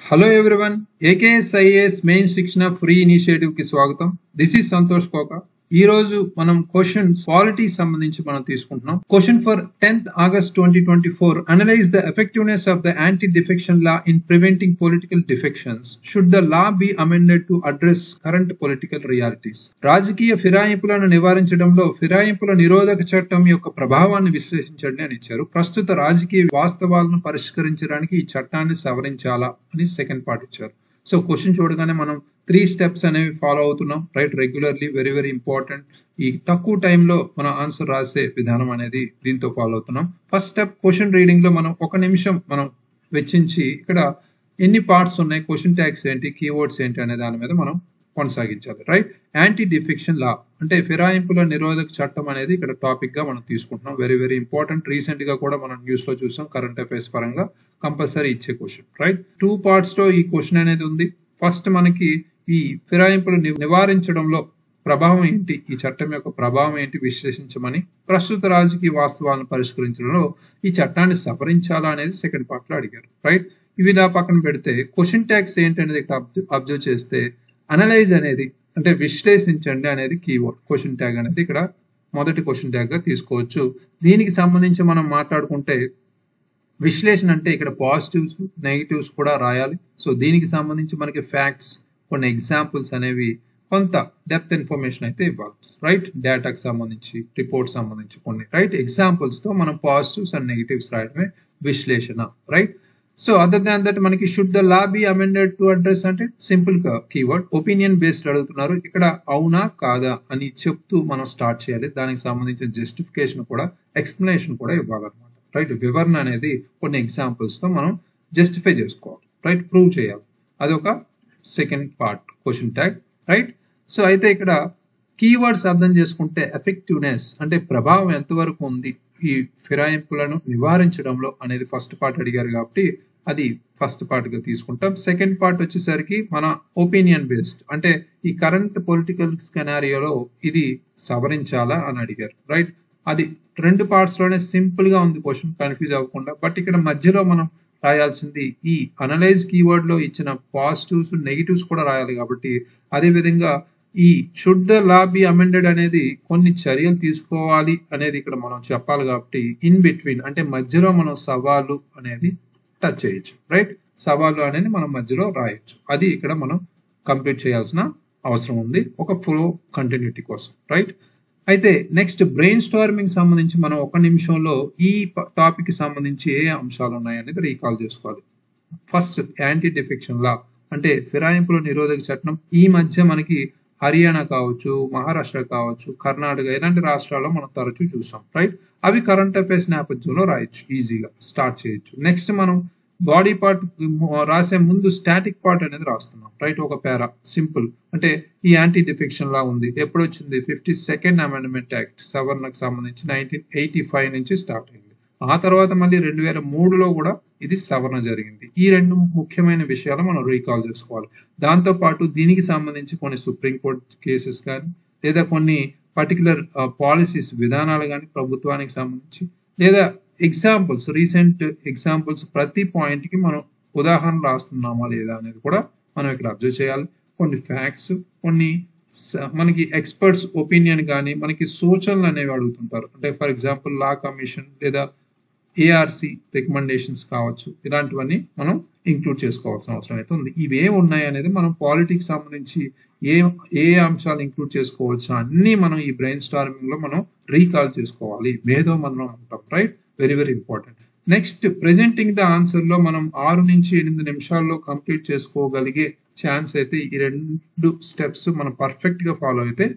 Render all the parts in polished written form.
Hello everyone, AKS IAS main శిక్షణ free initiative కి స్వాగతం. దిస్ ఈస్ సంతోష్ కోక. ఈ రోజు మనం క్వశ్చన్స్ పాలిటీ సంబంధించి మనం తీసుకుంటున్నాం. Question for 10th August 2024. Analyze the effectiveness of the anti-defection law in preventing political defections. Should the law be amended to address current political realities? రాజకీయ ఫిరాయింపులను నివారించడంలో ఫిరాయింపుల నిరోధక చట్టం యొక్క ప్రభావాన్ని విశ్లేషించండి అని ఇచ్చారు. ప్రస్తుత రాజకీయ వాస్తవాలను పరిష్కరించడానికి ఈ చట్టాన్ని సవరించాలా అని సెకండ్ పార్ట్ ఇచ్చారు. సో క్వశ్చన్ చూడగానే మనం 3 steps అనేవి ఫాలో అవుతున్నాం, right? Regularly, very very important. ఈ తక్కువ టైంలో మనం ఆన్సర్ రాసే విధానం అనేది దీంతో ఫాలో అవుతున్నాం. ఫస్ట్ స్టెప్, క్వశ్చన్ రీడింగ్ లో మనం 1 నిమిషం మనం వెచ్చించి ఇక్కడ ఎన్ని పార్ట్స్ ఉన్నాయి, క్వశ్చన్ ట్యాగ్స్ ఏంటి, కీవర్డ్స్ ఏంటి అనే దాని మీద మనం కొనసాగించాలి, రైట్? యాంటీ డిఫెక్షన్ లా అంటే ఫిరాయింపుల నిరోధక చట్టం అనేది ఇక్కడ టాపిక్ గా మనం తీసుకుంటున్నాం. Very very important. రీసెంట్ గా కూడా మనం న్యూస్ లో చూసాం, కరెంట్ అఫైర్స్ పరంగా కంపల్సరీ ఇచ్చే క్వశ్చన్, రైట్? 2 parts లో ఈ క్వశ్చన్ అనేది ఉంది. ఫస్ట్ మనకి ఈ ఫిరాయింపులు నివారించడంలో ప్రభావం ఏంటి, ఈ చట్టం యొక్క ప్రభావం ఏంటి విశ్లేషించమని, ప్రస్తుత రాజకీయ వాస్తవాలను పరిష్కరించడంలో ఈ చట్టాన్ని సవరించాలా అనేది సెకండ్ పార్ట్ లో అడిగారు, రైట్? ఇవి నా పక్కన పెడితే క్వశ్చన్ ట్యాగ్స్ ఏంటి అనేది ఇక్కడ అబ్జర్వ్ చేస్తే అనలైజ్ అనేది అంటే విశ్లేషించండి అనేది కీవర్డ్. క్వశ్చన్ ట్యాగ్ అనేది ఇక్కడ మొదటి క్వశ్చన్ ట్యాగ్ గా తీసుకోవచ్చు. దీనికి సంబంధించి మనం మాట్లాడుకుంటే విశ్లేషణ అంటే ఇక్కడ పాజిటివ్స్ నెగిటివ్స్ కూడా రాయాలి. సో దీనికి సంబంధించి మనకి ఫ్యాక్ట్స్, కొన్ని ఎగ్జాంపుల్స్ అనేవి, కొంత డెప్త్ ఇన్ఫర్మేషన్ అయితే ఇవ్వాలి, రైట్? డేటాకి సంబంధించి, రిపోర్ట్ సంబంధించి కొన్ని, రైట్? ఎగ్జాంపుల్స్ తో మనం పాజిటివ్స్ అండ్ నెగిటివ్స్ రాయడమే విశ్లేషణ, right? So other than that మనకి should the law be amended to address అంటే సింపుల్ కీవర్డ్. ఒపీనియన్ బేస్డ్ అడుగుతున్నారు, ఇక్కడ అవునా కాదా అని చెప్తూ మనం స్టార్ట్ చేయాలి. దానికి సంబంధించిన జస్టిఫికేషన్ కూడా, ఎక్స్ప్లెనేషన్ కూడా ఇవ్వాలన్నమాట, రైట్? వివరణ అనేది కొన్ని ఎగ్జాంపుల్స్ తో మనం జస్టిఫై చేసుకోవాలి, రైట్? ప్రూవ్ చేయాలి. అదొక second part question tag, right? So అయితే ఇక్కడ కీవర్డ్స్ అర్థం చేసుకుంటే ఎఫెక్టివ్నెస్ అంటే ప్రభావం ఎంతవరకు ఉంది ఈ ఫిరాయింపులను నివారించడంలో అనేది ఫస్ట్ పార్ట్ అడిగారు కాబట్టి అది ఫస్ట్ పార్ట్ గా తీసుకుంటాం. సెకండ్ పార్ట్ వచ్చేసరికి మన ఒపీనియన్ బేస్డ్ అంటే ఈ కరెంట్ పొలిటికల్ స్కెనారియోలో ఇది సవరించాలా అని అడిగారు, రైట్? అది 2 parts లోనే సింపుల్ గా ఉంది క్వశ్చన్, కన్ఫ్యూజ్ అవ్వకుండా. బట్ ఇక్కడ మధ్యలో మనం రాయాల్సింది ఈ అనలైజ్ కీవర్డ్ లో ఇచ్చిన పాజిటివ్స్ నెగిటివ్స్ కూడా రాయాలి కాబట్టి, అదే విధంగా ఈ should the law be amended అనేది కొన్ని చర్యలు తీసుకోవాలి అనేది ఇక్కడ మనం చెప్పాలి కాబట్టి ఇన్ బిట్వీన్ అంటే మధ్యలో మనం సవాలు అనేది టచ్ చేయొచ్చు, రైట్? సవాలు అనేది మనం మధ్యలో రాయొచ్చు. అది ఇక్కడ మనం కంప్లీట్ చేయాల్సిన అవసరం ఉంది ఒక ఫ్లో కంటిన్యూటీ కోసం, రైట్? అయితే నెక్స్ట్ బ్రెయిన్ స్టార్మింగ్ సంబంధించి మనం 1 నిమిషంలో ఈ టాపిక్ కి సంబంధించి ఏ అంశాలు ఉన్నాయి అనేది రీకాల్ చేసుకోవాలి. ఫస్ట్ యాంటీ డిఫెక్షన్ లా అంటే ఫిరాయింపుల నిరోధక చట్టం. ఈ మధ్య మనకి హర్యానా కావచ్చు, మహారాష్ట్ర కావచ్చు, కర్ణాటక ఇలాంటి రాష్ట్రాల్లో మనం తరచూ చూసాం, రైట్? అవి కరెంట్ అఫైర్స్ నేపథ్యంలో రాయొచ్చు, ఈజీగా స్టార్ట్ చేయొచ్చు. నెక్స్ట్ మనం బాడీ పార్ట్ రాసే ముందు స్టాటిక్ పార్ట్ అనేది రాస్తున్నాం, రైట్? ఒక పేరా సింపుల్ అంటే ఈ యాంటీ డిఫెక్షన్ లా ఉంది, ఎప్పుడు వచ్చింది? 52nd అమెండ్మెంట్ యాక్ట్ సవరణకు సంబంధించి 1985 నుంచి స్టార్ట్ అయింది. ఆ తర్వాత మళ్ళీ 2003లో కూడా ఇది సవరణ జరిగింది. ఈ 2 ముఖ్యమైన విషయాలు మనం రీకాల్ చేసుకోవాలి. దాంతో పాటు దీనికి సంబంధించి కొన్ని సుప్రీంకోర్టు కేసెస్ కానీ లేదా కొన్ని పర్టికులర్ పాలసీస్ విధానాలు కానీ ప్రభుత్వానికి సంబంధించి లేదా ఎగ్జాంపుల్స్, రీసెంట్ ఎగ్జాంపుల్స్, ప్రతి పాయింట్ కి మనం ఉదాహరణ రాస్తున్నామా లేదా అనేది కూడా మనం ఇక్కడ అబ్జర్వ్ చేయాలి. కొన్ని ఫ్యాక్ట్స్, కొన్ని మనకి ఎక్స్పర్ట్స్ ఒపీనియన్ కానీ మనకి సూచనలు అనేవి అడుగుతుంటారు. అంటే ఫర్ ఎగ్జాంపుల్ లా కమిషన్ లేదా ఏఆర్సి రికమెండేషన్స్ కావచ్చు, ఇలాంటివన్నీ మనం ఇంక్లూడ్ చేసుకోవాల్సిన అవసరం అయితే ఉంది. ఇవేమి ఉన్నాయి అనేది మనం పాలిటిక్స్ సంబంధించి ఏ అంశాలు ఇంక్లూడ్ చేసుకోవచ్చు అన్ని మనం ఈ బ్రెయిన్ స్టార్మింగ్ లో మనం రీకాల్ చేసుకోవాలి. మేధోమథనం అంటాం, right? Very very important. Next presenting the answer లో మనం 6 నుంచి 8 నిమిషాల్లో కంప్లీట్ చేసుకోగలిగే ఛాన్స్ అయితే ఈ 2 steps మనం పర్ఫెక్ట్ గా ఫాలో అయితే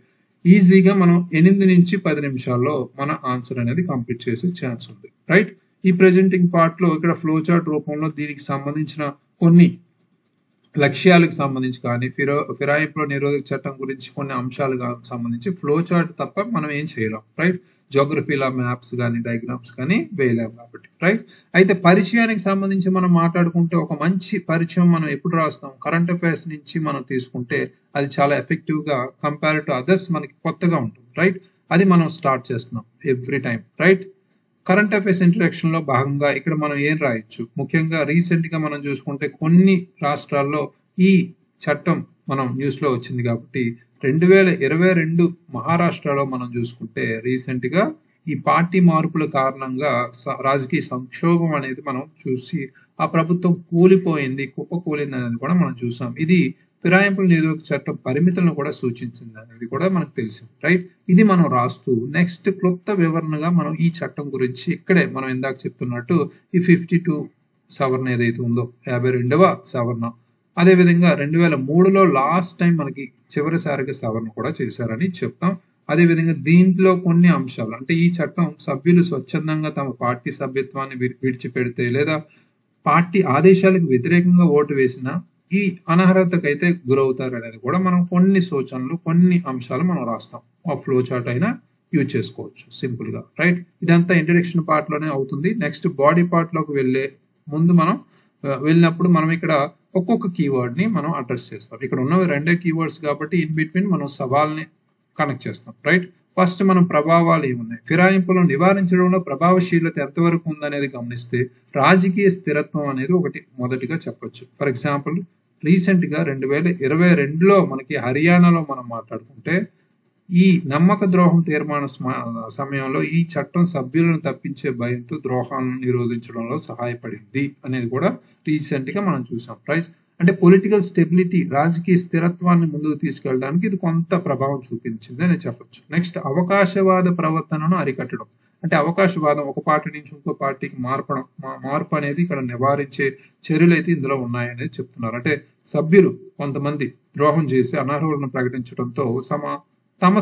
ఈజీగా మనం 8 నుంచి 10 నిమిషాల్లో మన ఆన్సర్ అనేది కంప్లీట్ చేసే ఛాన్స్ ఉంది, రైట్? ఈ ప్రెజెంటింగ్ పార్ట్ లో ఇక్కడ ఫ్లో చార్ట్ రూపంలో దీనికి సంబంధించిన కొన్ని లక్ష్యాలకు సంబంధించి కానీ ఫిరాయింపుల నిరోధక చట్టం గురించి కొన్ని అంశాలకు సంబంధించి ఫ్లో చార్ట్ తప్ప మనం ఏం చేయలేం, రైట్? జోగ్రఫీలా మ్యాప్స్ కానీ డయాగ్రామ్స్ కానీ వేయలేము కాబట్టి, రైట్? అయితే పరిచయానికి సంబంధించి మనం మాట్లాడుకుంటే ఒక మంచి పరిచయం మనం ఎప్పుడు రాస్తాం? కరెంట్ అఫైర్స్ నుంచి మనం తీసుకుంటే అది చాలా ఎఫెక్టివ్ గా కంపేర్ టు అదర్స్ మనకి కొత్తగా ఉంటుంది, రైట్? అది మనం స్టార్ట్ చేస్తున్నాం every time, right? Current affairs introduction లో భాగంగా ఇక్కడ మనం ఏం రాయొచ్చు, ముఖ్యంగా రీసెంట్ గా మనం చూసుకుంటే కొన్ని రాష్ట్రాల్లో ఈ చట్టం మనం న్యూస్ లో వచ్చింది కాబట్టి 2022 మహారాష్ట్రలో మనం చూసుకుంటే రీసెంట్ గా ఈ పార్టీ మార్పుల కారణంగా రాజకీయ సంక్షోభం అనేది మనం చూసి ఆ ప్రభుత్వం కూలిపోయింది, కుప్పకూలింది అనేది కూడా మనం చూసాం. ఇది ఫిరాయింపుల నిరోధక చట్టం పరిమితులను కూడా సూచించింది అనేది కూడా మనకు తెలిసింది, రైట్. ఇది మనం రాస్తూ నెక్స్ట్ క్లుప్త వివరణగా మనం ఈ చట్టం గురించి ఇక్కడే మనం ఇందాక చెప్తున్నట్టు ఈ 52 సవరణ ఏదైతే ఉందో 52వ సవరణ, అదేవిధంగా 2003లో లాస్ట్ టైం మనకి చివరిసారిగా సవరణ కూడా చేశారని చెప్తాం. అదేవిధంగా దీంట్లో కొన్ని అంశాలు అంటే ఈ చట్టం సభ్యులు స్వచ్ఛందంగా తమ పార్టీ సభ్యత్వాన్ని విడిచిపెడితే లేదా పార్టీ ఆదేశాలకు వ్యతిరేకంగా ఓటు వేసినా ఈ అనర్హతకైతే గురవుతారు అనేది కూడా మనం కొన్ని సూచనలు కొన్ని అంశాలు మనం రాస్తాం. ఆ ఫ్లో చార్ట్ అయినా యూజ్ చేసుకోవచ్చు సింపుల్ గా, రైట్. ఇదంతా ఇంట్రడక్షన్ పార్ట్ లోనే అవుతుంది. నెక్స్ట్ బాడీ పార్ట్ లోకి వెళ్ళే ముందు మనం వెళ్ళినప్పుడు మనం ఇక్కడ ఒక్కొక్క కీవర్డ్ ని మనం అడ్రస్ చేస్తాం. ఇక్కడ ఉన్నవి 2 కీవర్డ్స్ కాబట్టి ఇన్ బిట్వీన్ మనం సవాల్ని కనెక్ట్ చేస్తాం, రైట్. ఫస్ట్ మనం ప్రభావాలు ఏమున్నాయి, ఫిరాయింపులను నివారించడంలో ప్రభావశీలత ఎంతవరకు ఉందనేది గమనిస్తే రాజకీయ స్థిరత్వం అనేది ఒకటి మొదటిగా చెప్పొచ్చు. ఫర్ ఎగ్జాంపుల్ రీసెంట్ గా 2022లో మనకి హర్యానాలో మనం మాట్లాడుకుంటే ఈ నమ్మక ద్రోహం తీర్మాన సమయంలో ఈ చట్టం సభ్యులను తప్పించే భయంతో ద్రోహాలను నిరోధించడంలో సహాయపడింది అనేది కూడా రీసెంట్ గా మనం చూసాం, రైట్. అంటే పొలిటికల్ స్టెబిలిటీ, రాజకీయ స్థిరత్వాన్ని ముందుకు తీసుకెళ్ళడానికి ఇది కొంత ప్రభావం చూపించింది అని చెప్పొచ్చు. నెక్స్ట్ అవకాశవాద ప్రవర్తనను అరికట్టడం, అంటే అవకాశవాదం ఒక పార్టీ నుంచి ఇంకో పార్టీకి మార్పు అనేది ఇక్కడ నివారించే చర్యలు అయితే ఇందులో ఉన్నాయనేది చెప్తున్నారు. అంటే సభ్యులు కొంతమంది ద్రోహం చేసి అనర్హులను ప్రకటించడంతో తమ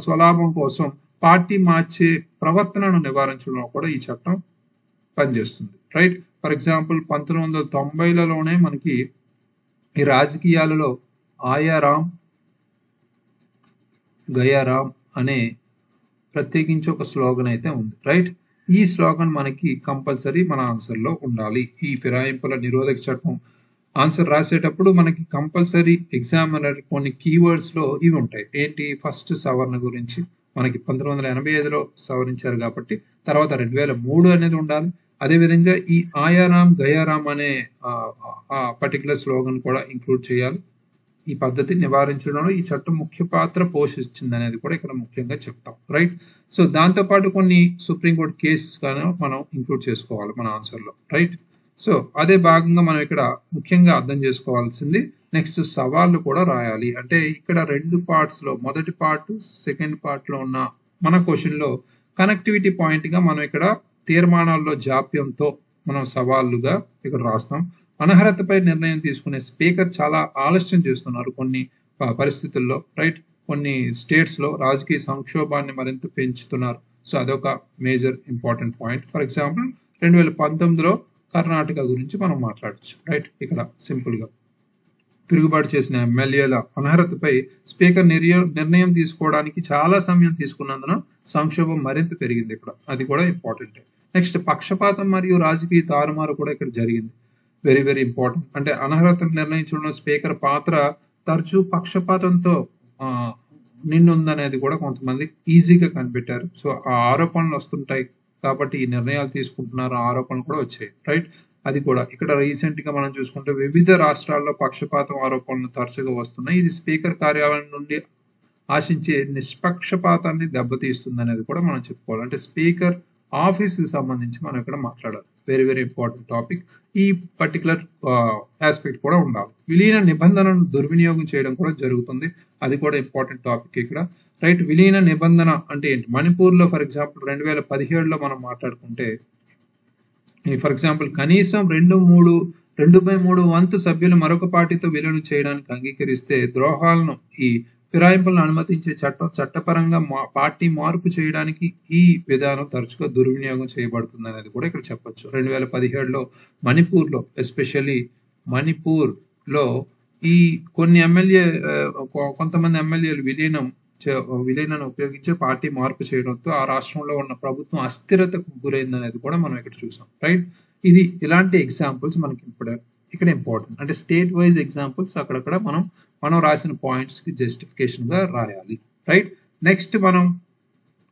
స్వలాభం కోసం పార్టీ మార్చే ప్రవర్తనను నివారించడంలో కూడా ఈ చట్టం పనిచేస్తుంది, రైట్. ఫర్ ఎగ్జాంపుల్ 1990లలోనే మనకి ఈ రాజకీయాలలో ఆయారాం గయారాం అనే ప్రత్యేకించి ఒక స్లోగన్ అయితే ఉంది, రైట్. ఈ స్లోగన్ మనకి కంపల్సరీ మన ఆన్సర్ లో ఉండాలి. ఈ ఫిరాయింపుల నిరోధక చట్టం ఆన్సర్ రాసేటప్పుడు మనకి కంపల్సరీ ఎగ్జామినర్ కొన్ని కీవర్డ్స్ లో ఇవి ఉంటాయి. ఏంటి, ఫస్ట్ సవరణ గురించి మనకి 1985లో సవరించారు కాబట్టి తర్వాత 2003 అనేది ఉండాలి. అదేవిధంగా ఈ ఆయారాం గయారాం అనే పర్టికులర్ స్లోగన్ కూడా ఇంక్లూడ్ చేయాలి. ఈ పద్ధతి నివారించడంలో ఈ చట్టం ముఖ్య పాత్ర పోషించింది అనేది కూడా ఇక్కడ ముఖ్యంగా చెప్తాం, రైట్. సో దాంతో పాటు కొన్ని సుప్రీంకోర్టు కేసెస్ కానీ మనం ఇంక్లూడ్ చేసుకోవాలి మన ఆన్సర్లో, రైట్. సో అదే భాగంగా మనం ఇక్కడ ముఖ్యంగా అర్థం చేసుకోవాల్సింది నెక్స్ట్ సవాళ్ళు కూడా రాయాలి. అంటే ఇక్కడ 2 పార్ట్స్ లో మొదటి పార్ట్ సెకండ్ పార్ట్ లో ఉన్న మన క్వశ్చన్ లో కనెక్టివిటీ పాయింట్ గా మనం ఇక్కడ తీర్మానాల్లో జాప్యంతో మనం సవాళ్ళుగా ఇక్కడ రాస్తాం. అనర్హతపై నిర్ణయం తీసుకునే స్పీకర్ చాలా ఆలస్యం చేస్తున్నారు కొన్ని పరిస్థితుల్లో, రైట్. కొన్ని స్టేట్స్ లో రాజకీయ సంక్షోభాన్ని మరింత పెంచుతున్నారు. సో అదొక major important point. For example 2019లో కర్ణాటక గురించి మనం మాట్లాడచ్చు, రైట్. ఇక్కడ సింపుల్ గా తిరుగుబాటు చేసిన ఎమ్మెల్యేల అనర్హతపై స్పీకర్ నిర్ణయం తీసుకోవడానికి చాలా సమయం తీసుకున్నందున సంక్షోభం మరింత పెరిగింది ఇక్కడ, అది కూడా ఇంపార్టెంట్. నెక్స్ట్ పక్షపాతం మరియు రాజకీయ తారుమారు కూడా ఇక్కడ జరిగింది, వెరీ వెరీ ఇంపార్టెంట్. అంటే అనర్హతను నిర్ణయించడంలో స్పీకర్ పాత్ర తరచూ పక్షపాతంతో నిన్నుందనేది కూడా కొంతమంది ఈజీగా కనిపెట్టారు. సో ఆ ఆరోపణలు వస్తుంటాయి కాబట్టి ఈ నిర్ణయాలు తీసుకుంటున్నారు, ఆరోపణలు కూడా వచ్చాయి, రైట్. అది కూడా ఇక్కడ రీసెంట్ గా మనం చూసుకుంటే వివిధ రాష్ట్రాల్లో పక్షపాతం ఆరోపణలు తరచుగా వస్తున్నాయి. ఇది స్పీకర్ కార్యాలయం నుండి ఆశించే నిష్పక్షపాతాన్ని దెబ్బతీస్తుంది అనేది కూడా మనం చెప్పుకోవాలి. అంటే స్పీకర్ ఆఫీస్ కి సంబంధించి మనం ఇక్కడ మాట్లాడాలి, వెరీ వెరీ ఇంపార్టెంట్ టాపిక్. ఈ పర్టికులర్ ఆస్పెక్ట్ కూడా ఉండాలి. విలీన నిబంధనను దుర్వినియోగం చేయడం కూడా జరుగుతుంది, అది కూడా ఇంపార్టెంట్ టాపిక్ ఇక్కడ, రైట్. విలీన నిబంధన అంటే ఏంటి, మణిపూర్ లో ఫర్ ఎగ్జాంపుల్ 2017లో మనం మాట్లాడుకుంటే ఫర్ ఎగ్జాంపుల్ కనీసం 2/3 వంతు సభ్యులు మరొక పార్టీతో విలీనం చేయడానికి అంగీకరిస్తే ద్రోహాలను ఈ ఫిరాయింపులను అనుమతించే చట్టపరంగా పార్టీ మార్పు చేయడానికి ఈ విధానం తరచుగా దుర్వినియోగం చేయబడుతుంది అనేది కూడా ఇక్కడ చెప్పొచ్చు. 2017లో మణిపూర్లో ఎస్పెషల్లీ మణిపూర్లో ఈ కొంతమంది ఎమ్మెల్యేలు విలీనాన్ని ఉపయోగించి పార్టీ మార్పు చేయడంతో ఆ రాష్ట్రంలో ఉన్న ప్రభుత్వం అస్థిరతకు గురైంది అనేది కూడా మనం ఇక్కడ చూసాం, రైట్. ఇది ఇలాంటి ఎగ్జాంపుల్స్ మనకి ఇక్కడ ఇంపార్టెంట్. అంటే స్టేట్ వైజ్ ఎగ్జాంపుల్స్ అక్కడక్కడ మనం రాసిన పాయింట్స్ కి జస్టిఫికేషన్ గా రాయాలి, రైట్. నెక్స్ట్ మనం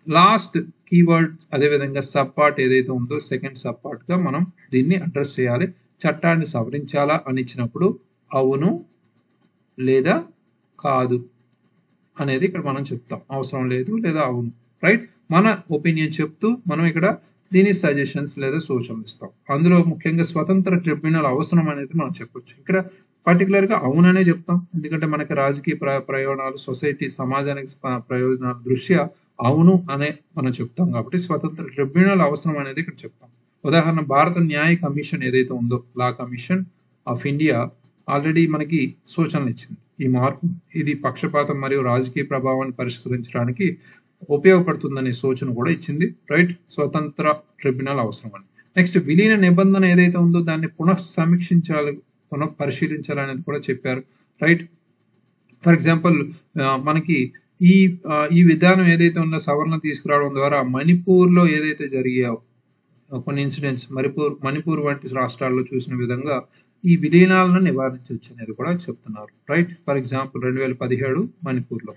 లాస్ట్ కీవర్డ్ అదేవిధంగా సబ్ పార్ట్ ఏదైతే ఉందో సెకండ్ సబ్ పార్ట్ గా మనం దీన్ని అడ్రస్ చేయాలి. చట్టాన్ని సవరించాలా అని ఇచ్చినప్పుడు అవును లేదా కాదు అనేది ఇక్కడ మనం చెప్తాం. అవసరం లేదు లేదా అవును, రైట్? మన ఒపీనియన్ చెప్తూ మనం ఇక్కడ దీని సజెషన్స్ లేదా సూచనలు ఇస్తాం. అందులో ముఖ్యంగా స్వతంత్ర ట్రిబ్యునల్ అవసరం అనేది మనం చెప్పొచ్చు. ఇక్కడ పర్టికులర్ గా అవుననే చెప్తాం, ఎందుకంటే మనకి రాజకీయ ప్రయోజనాలు, సొసైటీ సమాజానికి ప్రయోజనాల దృష్ట్యా అవును అనే మనం చెప్తాం కాబట్టి స్వతంత్ర ట్రిబ్యునల్ అవసరం అనేది ఇక్కడ చెప్తాం. ఉదాహరణ భారత న్యాయ కమిషన్ ఏదైతే ఉందో, law commission of India already మనకి సూచనలు ఇచ్చింది. ఈ మార్పు ఇది పక్షపాతం మరియు రాజకీయ ప్రభావాన్ని పరిష్కరించడానికి ఉపయోగపడుతుందనే సూచన కూడా ఇచ్చింది, రైట్? స్వతంత్ర ట్రిబ్యునల్ అవసరం అని. నెక్స్ట్ విలీన నిబంధన ఏదైతే ఉందో దాన్ని పునఃసమీక్షించాలి, పునఃపరిశీలించాలనేది కూడా చెప్పారు, రైట్? ఫర్ ఎగ్జాంపుల్ మనకి ఈ విధానం ఏదైతే ఉందో సవరణ తీసుకురావడం ద్వారా మణిపూర్ లో ఏదైతే జరిగాయో కొన్ని ఇన్సిడెంట్స్ మణిపూర్ వంటి రాష్ట్రాల్లో చూసిన విధంగా ఈ విలీనాలను నివారించవచ్చు అనేది కూడా చెప్తున్నారు, రైట్? ఫర్ ఎగ్జాంపుల్ 2017 మణిపూర్లో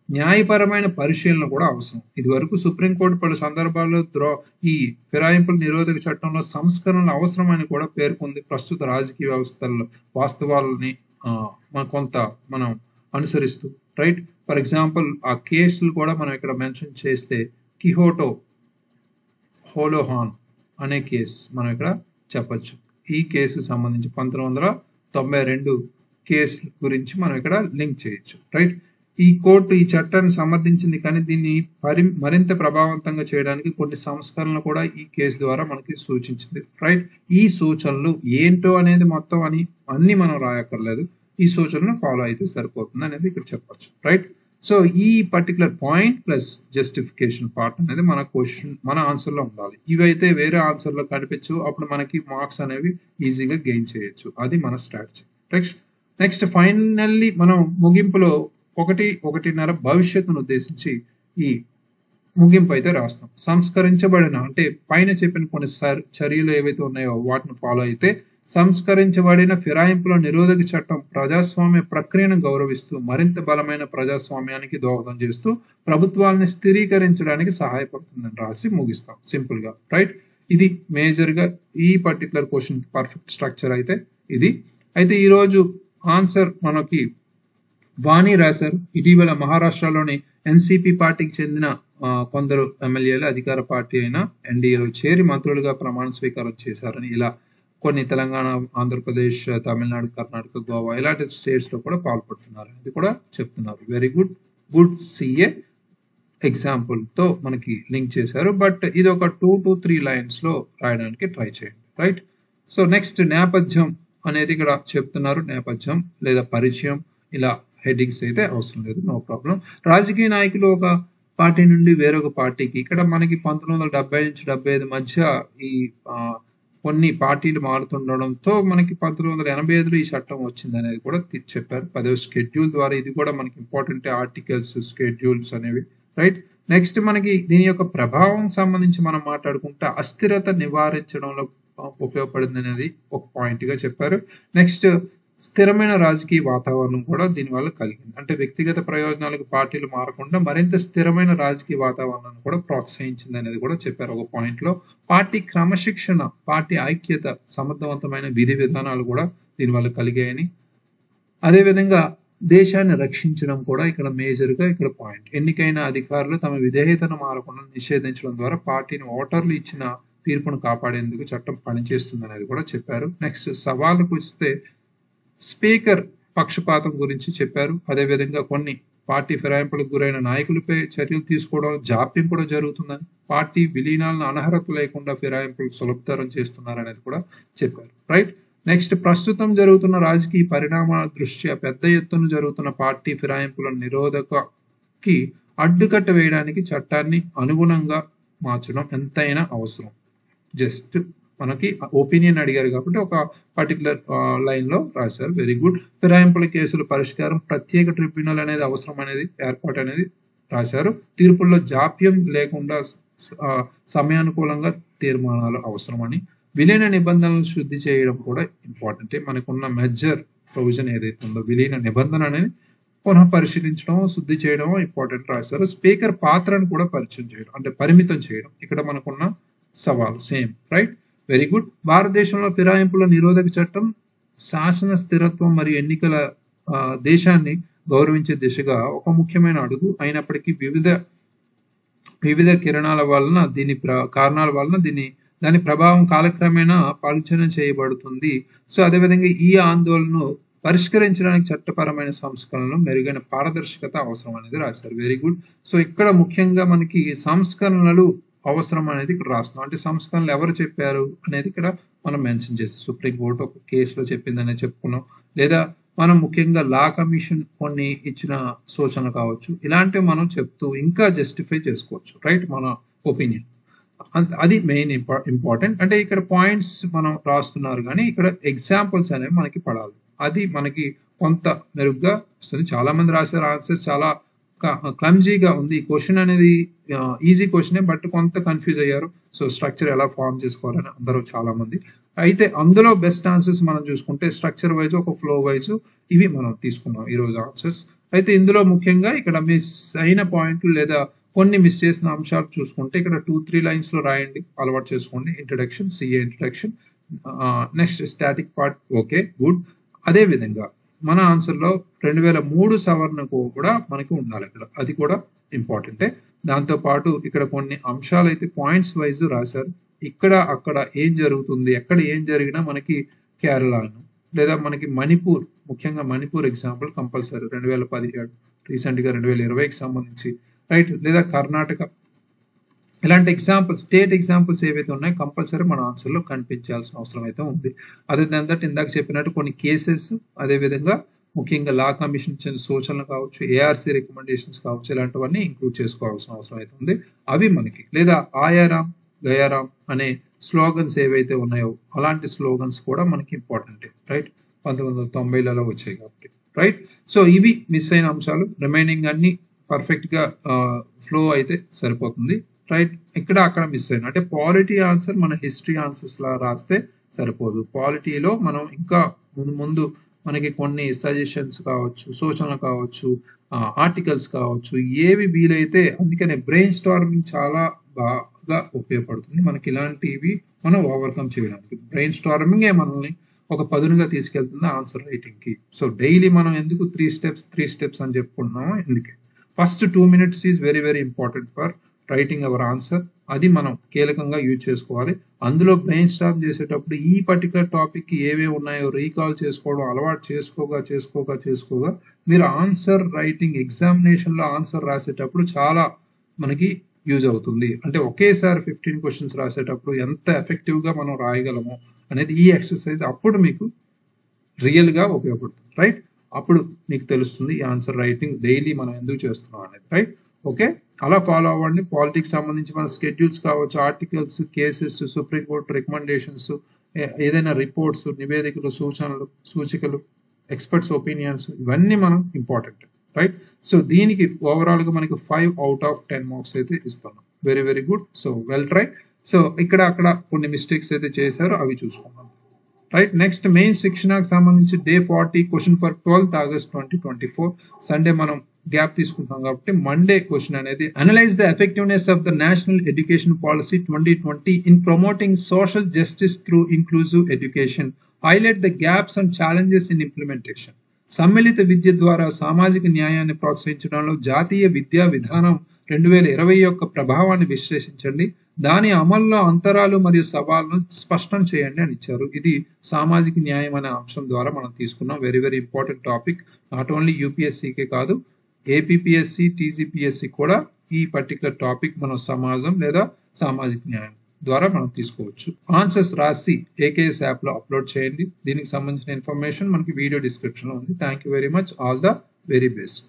న్యాయపరమైన పరిశీలన కూడా అవసరం. ఇది వరకు సుప్రీంకోర్టు పలు సందర్భాల్లో ఈ ఫిరాయింపుల నిరోధక చట్టంలో సంస్కరణలు అవసరమని కూడా పేర్కొంది. ప్రస్తుత రాజకీయ వ్యవస్థల్లో వాస్తవాలని కొంత మనం అనుసరిస్తూ, రైట్? ఫర్ ఎగ్జాంపుల్ ఆ కేసులు కూడా మనం ఇక్కడ మెన్షన్ చేస్తే కిహోటో హోలోహాన్ అనే కేసు మనం ఇక్కడ చెప్పచ్చు. ఈ కేసుకు సంబంధించి 1992 కేసు గురించి మనం ఇక్కడ లింక్ చేయొచ్చు, రైట్? ఈ కోర్టు ఈ చట్టాన్ని సమర్థించింది, కానీ దీన్ని మరింత ప్రభావవంతంగా చేయడానికి కొన్ని సంస్కరణలు కూడా ఈ కేసు ద్వారా మనకి సూచించింది, రైట్? ఈ సూచనలు ఏంటో అనేది మొత్తం అన్ని మనం రాయక్కర్లేదు, ఈ సూచనలు ఫాలో అయితే సరిపోతుంది అనేది ఇక్కడ చెప్పచ్చు, రైట్? సో ఈ particular point plus justification part అనేది మన క్వశ్చన్ మన ఆన్సర్ లో ఉండాలి. ఇవైతే వేరే ఆన్సర్ లో కనిపించు, అప్పుడు మనకి మార్క్స్ అనేవి ఈజీగా గెయిన్ చేయొచ్చు. అది మన స్ట్రాటజీ. నెక్స్ట్ ఫైనల్లీ మనం ముగింపులో 1.5 భవిష్యత్తును ఉద్దేశించి ఈ ముగింపు అయితే రాస్తాం. సంస్కరించబడిన అంటే పైన చెప్పిన కొన్ని చర్యలు ఏవైతే ఉన్నాయో వాటిని ఫాలో అయితే సంస్కరించబడిన ఫిరాయింపుల నిరోధక చట్టం ప్రజాస్వామ్య ప్రక్రియను గౌరవిస్తూ మరింత బలమైన ప్రజాస్వామ్యానికి దోహదం చేస్తూ ప్రభుత్వాలని స్థిరీకరించడానికి సహాయపడుతుందని రాసి ముగిస్తాం సింపుల్ గా, రైట్? ఇది మేజర్ గా ఈ పర్టికులర్ క్వశ్చన్ పర్ఫెక్ట్ స్ట్రక్చర్ అయితే ఇది. అయితే ఈ రోజు ఆన్సర్ మనకి వాణి రాశారు. ఇటీవల మహారాష్ట్రలోని ఎన్సిపి పార్టీకి చెందిన కొందరు ఎమ్మెల్యేలు అధికార పార్టీ అయిన ఎన్డీఏలో చేరి మంత్రులుగా ప్రమాణ స్వీకారం చేశారని, ఇలా కొన్ని తెలంగాణ, ఆంధ్రప్రదేశ్, తమిళనాడు, కర్ణాటక, గోవా ఇలాంటి స్టేట్స్ లో కూడా పాల్పడుతున్నారు అనేది కూడా చెప్తున్నారు. వెరీ గుడ్ సిఏ ఎగ్జాంపుల్ తో మనకి లింక్ చేశారు. బట్ ఇది ఒక 2 to 3 లైన్స్ లో రాయడానికి ట్రై చేయండి, రైట్? సో నెక్స్ట్ నేపథ్యం అనేది ఇక్కడ చెప్తున్నారు. నేపథ్యం లేదా పరిచయం ఇలా హెడ్డింగ్స్ అయితే అవసరం లేదు, నో ప్రాబ్లం. రాజకీయ నాయకులు ఒక పార్టీ నుండి వేరొక పార్టీకి, ఇక్కడ మనకి 1970 నుంచి 75 మధ్య ఈ కొన్ని పార్టీలు మారుతుండడంతో మనకి 1985లో ఈ చట్టం వచ్చింది అనేది కూడా చెప్పారు. 10వ షెడ్యూల్ ద్వారా ఇది కూడా మనకి ఇంపార్టెంట్ ఆర్టికల్స్, షెడ్యూల్స్ అనేవి, రైట్? నెక్స్ట్ మనకి దీని యొక్క ప్రభావం సంబంధించి మనం మాట్లాడుకుంటే అస్థిరత నివారించడంలో ఉపయోగపడింది అనేది ఒక పాయింట్ గా చెప్పారు. నెక్స్ట్ స్థిరమైన రాజకీయ వాతావరణం కూడా దీనివల్ల కలిగింది, అంటే వ్యక్తిగత ప్రయోజనాలకు పార్టీలు మారకుండా మరింత స్థిరమైన రాజకీయ వాతావరణాన్ని కూడా ప్రోత్సహించింది అనేది కూడా చెప్పారు ఒక పాయింట్ లో. పార్టీ క్రమశిక్షణ, పార్టీ ఐక్యత, సమర్థవంతమైన విధి విధానాలు కూడా దీనివల్ల కలిగాయని, అదేవిధంగా దేశాన్ని రక్షించడం కూడా ఇక్కడ మేజర్ గా ఇక్కడ పాయింట్. ఎన్నికైన అధికారులు తమ విధేయతను మారకుండా నిషేధించడం ద్వారా పార్టీని ఓటర్లు ఇచ్చిన తీర్పును కాపాడేందుకు చట్టం పనిచేస్తుంది అనేది కూడా చెప్పారు. నెక్స్ట్ సవాళ్ళకు వస్తే స్పీకర్ పక్షపాతం గురించి చెప్పారు. అదేవిధంగా కొన్ని పార్టీ ఫిరాయింపులకు గురైన నాయకులపై చర్యలు తీసుకోవడం జాప్యం కూడా జరుగుతుందని, పార్టీ విలీనాలను అనర్హత లేకుండా ఫిరాయింపులు సులభతరం చేస్తున్నారనేది కూడా చెప్పారు, రైట్? నెక్స్ట్ ప్రస్తుతం జరుగుతున్న రాజకీయ పరిణామాల దృష్ట్యా పెద్ద ఎత్తున జరుగుతున్న పార్టీ ఫిరాయింపుల నిరోధకకి అడ్డుకట్ట వేయడానికి చట్టాన్ని అనుగుణంగా మార్చడం ఎంతైనా అవసరం. జస్ట్ మనకి ఒపీనియన్ అడిగారు కాబట్టి ఒక పర్టికులర్ లైన్ లో రాశారు. Very good. ఫిరాయింపుల కేసుల పరిష్కారం ప్రత్యేక ట్రిబ్యునల్ అనేది అవసరం అనేది ఏర్పాటు అనేది రాశారు. తీర్పుల్లో జాప్యం లేకుండా సమయానుకూలంగా తీర్మానాలు అవసరమని, విలీన నిబంధనలు శుద్ధి చేయడం కూడా ఇంపార్టెంట్. మనకున్న మెజర్ ప్రొవిజన్ ఏదైతే ఉందో విలీన నిబంధన అనేది పునః పరిశీలించడం, శుద్ధి చేయడం ఇంపార్టెంట్ రాశారు. స్పీకర్ పాత్రను కూడా పరిచయం చేయడం, అంటే పరిమితం చేయడం ఇక్కడ మనకున్న సవాల్. Same right, very good. భారతదేశంలో ఫిరాయింపుల నిరోధక చట్టం శాసన స్థిరత్వం మరియు ఎన్నికల దేశాన్ని గౌరవించే దిశగా ఒక ముఖ్యమైన అడుగు అయినప్పటికీ వివిధ కిరణాల వలన కారణాల వలన దాని ప్రభావం కాలక్రమేణా పలుచన చేయబడుతుంది. సో అదేవిధంగా ఈ ఆందోళనను పరిష్కరించడానికి చట్టపరమైన సంస్కరణలు, మెరుగైన పారదర్శకత అవసరం అనేది రాశారు. Very good. సో ఇక్కడ ముఖ్యంగా మనకి సంస్కరణలు అవసరం అనేది ఇక్కడ రాస్తాం. అంటే సంస్కరణలు ఎవరు చెప్పారు అనేది ఇక్కడ మనం మెన్షన్ చేస్తాం. సుప్రీంకోర్టు ఒక కేసులో చెప్పిందనే చెప్పుకున్నాం, లేదా మనం ముఖ్యంగా లా కమిషన్ కొన్ని ఇచ్చిన సూచనలు కావచ్చు, ఇలాంటివి మనం చెప్తూ ఇంకా జస్టిఫై చేసుకోవచ్చు. రైట్, మన ఒపీనియన్ అది మెయిన్ ఇంపార్టెంట్. అంటే ఇక్కడ పాయింట్స్ మనం రాస్తున్నారు కానీ ఇక్కడ ఎగ్జాంపుల్స్ అనేవి మనకి పడాలి. అది మనకి కొంత మెరుగ్గా వస్తుంది. చాలా మంది రాశారు ఆన్సర్స్, చాలా క్లమ్జీగా ఉంది. ఈ క్వశ్చన్ అనేది ఈజీ క్వశ్చనే, బట్ కొంత కన్ఫ్యూజ్ అయ్యారు. సో స్ట్రక్చర్ ఎలా ఫార్మ్ చేసుకోవాలని అందరూ చాలా మంది. అయితే అందులో బెస్ట్ ఆన్సర్స్ మనం చూసుకుంటే స్ట్రక్చర్ వైజ్, ఒక ఫ్లో వైజ్ ఇవి మనం తీసుకున్నాం ఈరోజు ఆన్సర్స్. అయితే ఇందులో ముఖ్యంగా ఇక్కడ మిస్ అయిన పాయింట్లు లేదా కొన్ని మిస్ చేసిన అంశాలు చూసుకుంటే ఇక్కడ 2-3 లైన్స్ లో రాయండి, అలవాటు చేసుకోండి. Introduction, CA introduction, next static part, okay good. అదే విధంగా మన ఆన్సర్ లో 2003 సవరణ కూడా మనకి ఉండాలి ఇక్కడ, అది కూడా ఇంపార్టెంటే. దాంతో పాటు ఇక్కడ కొన్ని అంశాలు అయితే పాయింట్స్ వైజ్ రాశారు. ఇక్కడ అక్కడ ఏం జరుగుతుంది, ఎక్కడ ఏం జరిగినా మనకి కేరళను లేదా మనకి మణిపూర్, ముఖ్యంగా మణిపూర్ ఎగ్జాంపుల్ కంపల్సరీ 2017, రీసెంట్ గా 2020కి సంబంధించి, రైట్, లేదా కర్ణాటక, ఇలాంటి ఎగ్జాంపుల్స్, స్టేట్ ఎగ్జాంపుల్స్ ఏవైతే ఉన్నాయో కంపల్సరీ మన ఆన్సర్ లో కనిపించాల్సిన అవసరం అయితే ఉంది. అదే దాని దట్ ఇందాక చెప్పినట్టు కొన్ని కేసెస్, అదే విధంగా ముఖ్యంగా లా కమిషన్ ఇచ్చిన సూచనలు కావచ్చు, ఏఆర్సీ రికమెండేషన్స్ కావచ్చు, ఇలాంటివన్నీ ఇంక్లూడ్ చేసుకోవాల్సిన అవసరం అయితే ఉంది. అవి మనకి, లేదా ఆయారాం గయారాం అనే స్లోగన్స్ ఏవైతే ఉన్నాయో అలాంటి స్లోగన్స్ కూడా మనకి ఇంపార్టెంట్. రైట్, 1990లలో వచ్చాయి కాబట్టి. రైట్, సో ఇవి మిస్ అయిన అంశాలు. రిమైనింగ్ అన్ని పర్ఫెక్ట్ గా ఫ్లో అయితే సరిపోతుంది. రైట్, ఇక్కడ అక్కడ మిస్ అయిన, అంటే పాలిటీ ఆన్సర్ మన హిస్టరీ ఆన్సర్స్ లా రాస్తే సరిపోదు. పాలిటీలో మనం ఇంకా ముందు మనకి కొన్ని సజెషన్స్ కావచ్చు, సూచనలు కావచ్చు, ఆర్టికల్స్ కావచ్చు, ఏవి వీలైతే, అందుకనే బ్రెయిన్ స్టార్మింగ్ చాలా బాగా ఉపయోగపడుతుంది మనకి ఇలాంటివి మనం ఓవర్కమ్ చేయడానికి. బ్రెయిన్ స్టార్మింగ్ మనల్ని ఒక పదునుగా తీసుకెళ్తుంది ఆన్సర్ రైటింగ్ కి. సో డైలీ మనం ఎందుకు 3 స్టెప్స్ అని చెప్పుకుంటున్నామో ఎందుకే. First 2 minutes is very very important for writing our answer. అది మనం కీలకంగా యూజ్ చేసుకోవాలి. అందులో బ్రెయిన్ స్టార్మ్ చేసేటప్పుడు ఈ పర్టికులర్ టాపిక్ కి ఏవే ఉన్నాయో రీకాల్ చేసుకోవడం అలవాటు చేసుకోగా మీరు ఆన్సర్ రైటింగ్ ఎగ్జామినేషన్ లో ఆన్సర్ రాసేటప్పుడు చాలా మనకి యూజ్ అవుతుంది. అంటే ఒకేసారి 15 క్వశ్చన్స్ రాసేటప్పుడు ఎంత ఎఫెక్టివ్ గా మనం రాయగలము అనేది ఈ ఎక్సర్సైజ్ అప్పుడు మీకు రియల్ గా ఉపయోగపడుతుంది. రైట్, అప్పుడు మీకు తెలుస్తుంది ఈ ఆన్సర్ రైటింగ్ డైలీ మనం ఎందుకు చేస్తున్నాం అనేది. రైట్, ఓకే, అలా ఫాలో అవ్వండి. పాలిటిక్స్ సంబంధించి మన స్కెడ్యూల్స్ కావచ్చు, ఆర్టికల్స్, కేసెస్, సుప్రీంకోర్టు రికమెండేషన్స్, ఏదైనా రిపోర్ట్స్, నివేదికలు, సూచికలు, ఎక్స్పర్ట్స్ ఒపీనియన్స్, ఇవన్నీ మనం ఇంపార్టెంట్. రైట్, సో దీనికి ఓవరాల్ గా మనకి 5 out of 10 మార్క్స్ అయితే ఇస్తున్నాం. Very very good. So well try. So ఇక్కడ అక్కడ కొన్ని మిస్టేక్స్ అయితే చేశారు, అవి చూసుకున్నాం. రైట్, నెక్స్ట్ మెయిన్ శిక్షణకు సంబంధించి day 40 question for 12th August 2024. Sunday మనం గ్యాప్ తీసుకుంటాం కాబట్టి మండే క్వశ్చన్ అనేది analyse the effectiveness of the national education policy 2020 in promoting social justice through inclusive education, highlight the gaps and challenges in implementation. సమ్మిళిత విద్య ద్వారా సామాజిక న్యాయాన్ని ప్రోత్సహించడంలో జాతీయ విద్యా విధానం 2020 యొక్క ప్రభావాన్ని విశ్లేషించండి, దాని అమల్లో అంతరాలు మరియు సవాళ్లను స్పష్టం చేయండి అని ఇచ్చారు. ఇది సామాజిక న్యాయం అనే అంశం ద్వారా మనం తీసుకున్నాం. Very very important topic. Not only యూపీఎస్సీకే కాదు, ఏపీపీఎస్సీ, టీజీపీఎస్సీ కూడా ఈ పర్టికులర్ టాపిక్ మనం సమాజం లేదా సామాజిక న్యాయం ద్వారా మనం తీసుకోవచ్చు. ఆన్సర్స్ రాసి ఏకేఎస్ యాప్ లో అప్లోడ్ చేయండి. దీనికి సంబంధించిన ఇన్ఫర్మేషన్ మనకి వీడియో డిస్క్రిప్షన్ లో ఉంది. Thank you very much. All the very best.